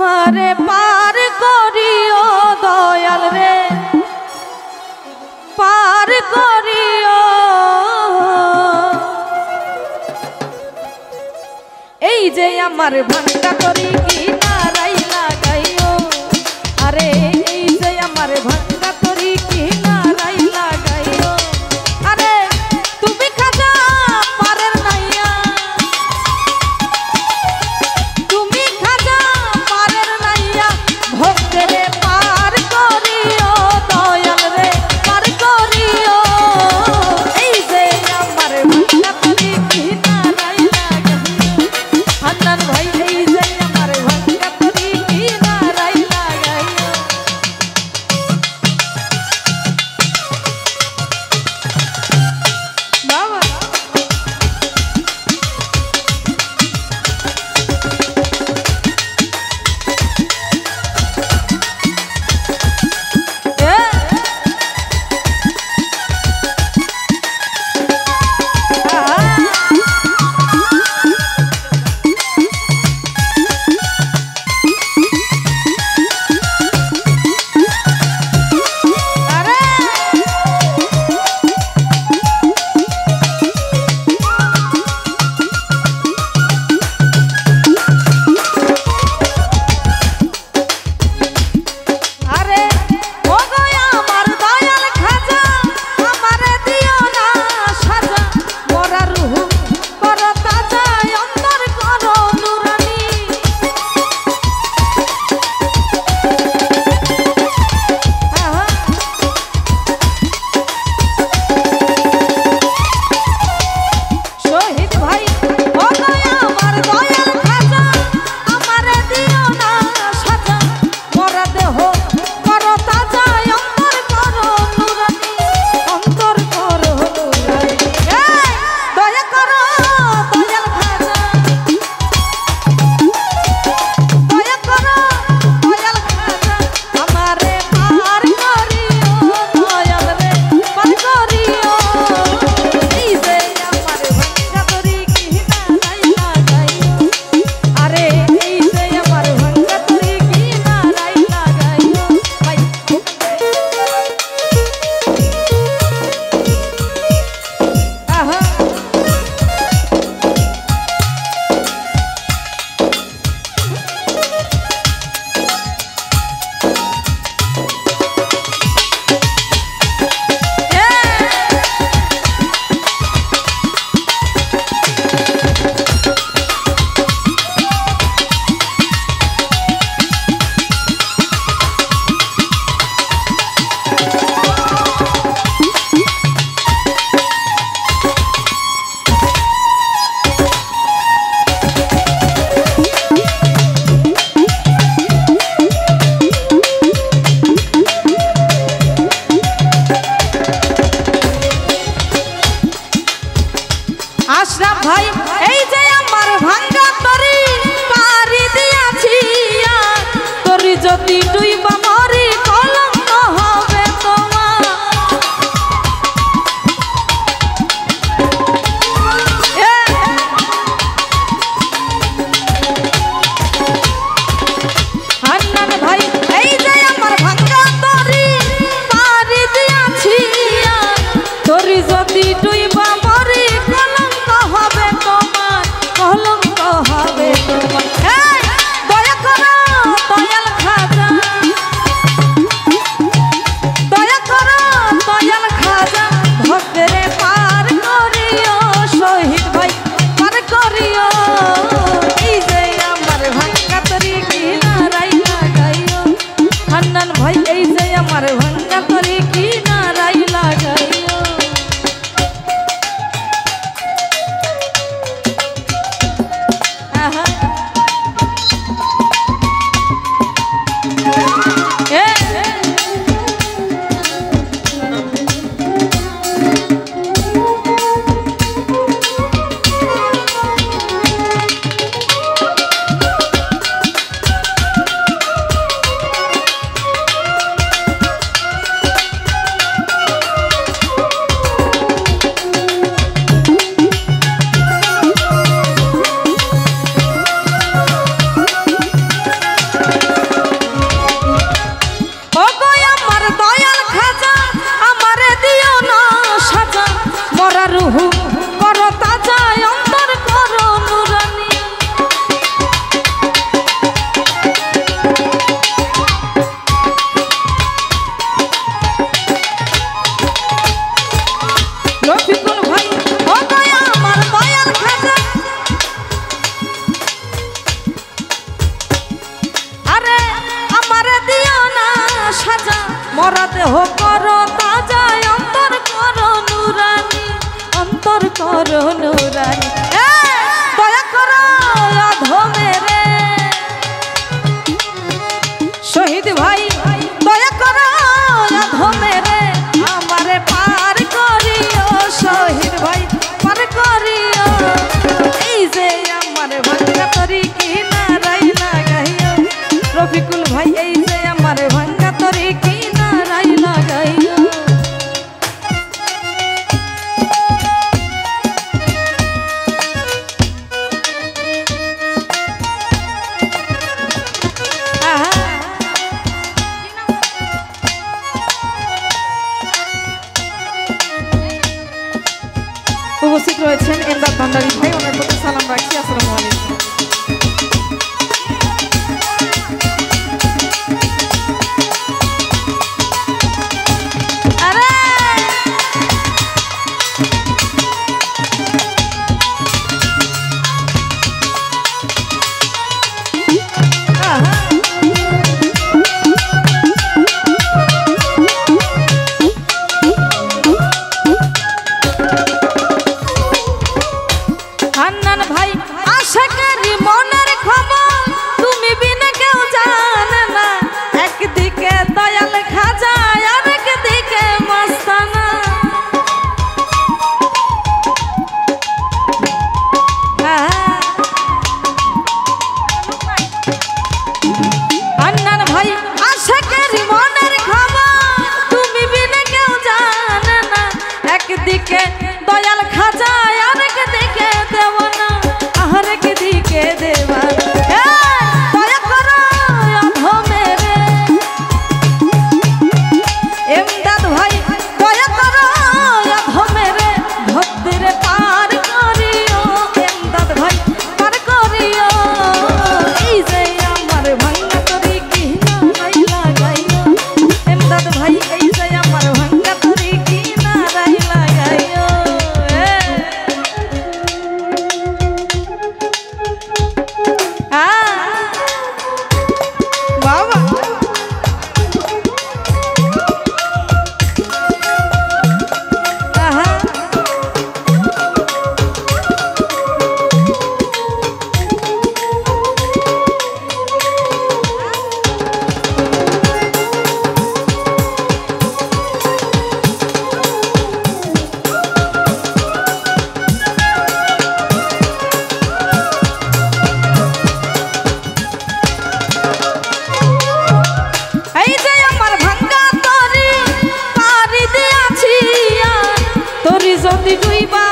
আমারে পার করিও দয়াল রে, পার করিও। এই যে আমার ভাঙ্গা তরি কি নারাই লাগাইও, আরে এই যে আমার ভাঙ্গা তরি কি নারাই লাগাইও। আরে তুমি খাজা পারের নাইয়া, তুমি খাজা পারের নাইয়া, ভক্তরে পার করিও দয়াল রে, পার করিও। এই যে আমার ভাঙ্গা তরি কি নারাই লাগাইও, হান্নান ভাই এই যে আমার ভাঙ্গা তরি কি নারাই লাগাইও। বাবা আশরাফ ভাই এই যে আমার ভাঙ্গা তরি পারি দিয়াছি, তরি যদি ডুইবা মরি কলঙ্ক হবে তোমার। হান্নান ভাই এই যে আমার ভাঙ্গা তরি পারি দিয়াছি, তরি যদি ডুইবা মরি কলঙ্ক হবে তোমার। নুরানি দয়া করো অধমেরে শহীদ ভাই দয়া করো অধমেরে আমারে পার করিও শহীদ ভাই পার করিও এই যে আমার ভাঙ্গা তরি কিনারাই লাগাইও রফিকুল ভাই এই যে আমার ভাঙ্গা তরি কিনারাই লাগাইও উপস্থিত রয়েছেন এমদাদ ভান্ডারী ভাই, ওনার প্রতি সালাম রাখছি। আসসালামু আলাইকুম। দিকে দয়াল খাজা আরেক দিকে দেওয়ানা আরেক দিকে দেওয়ানা দয়া করো অধমেরে এমদাদ ভাই দয়া করো অধমেরে ভক্তরে পার করিও এমদাদ ভাই পার করিও এই যে আমার ভাঙ্গা তরি কিনারাই লাগাইও এমদাদ ভাই এই যে আমার ভাঙ্গা তরি কিনারাই লাগাইও বাবা যদি ডুইবা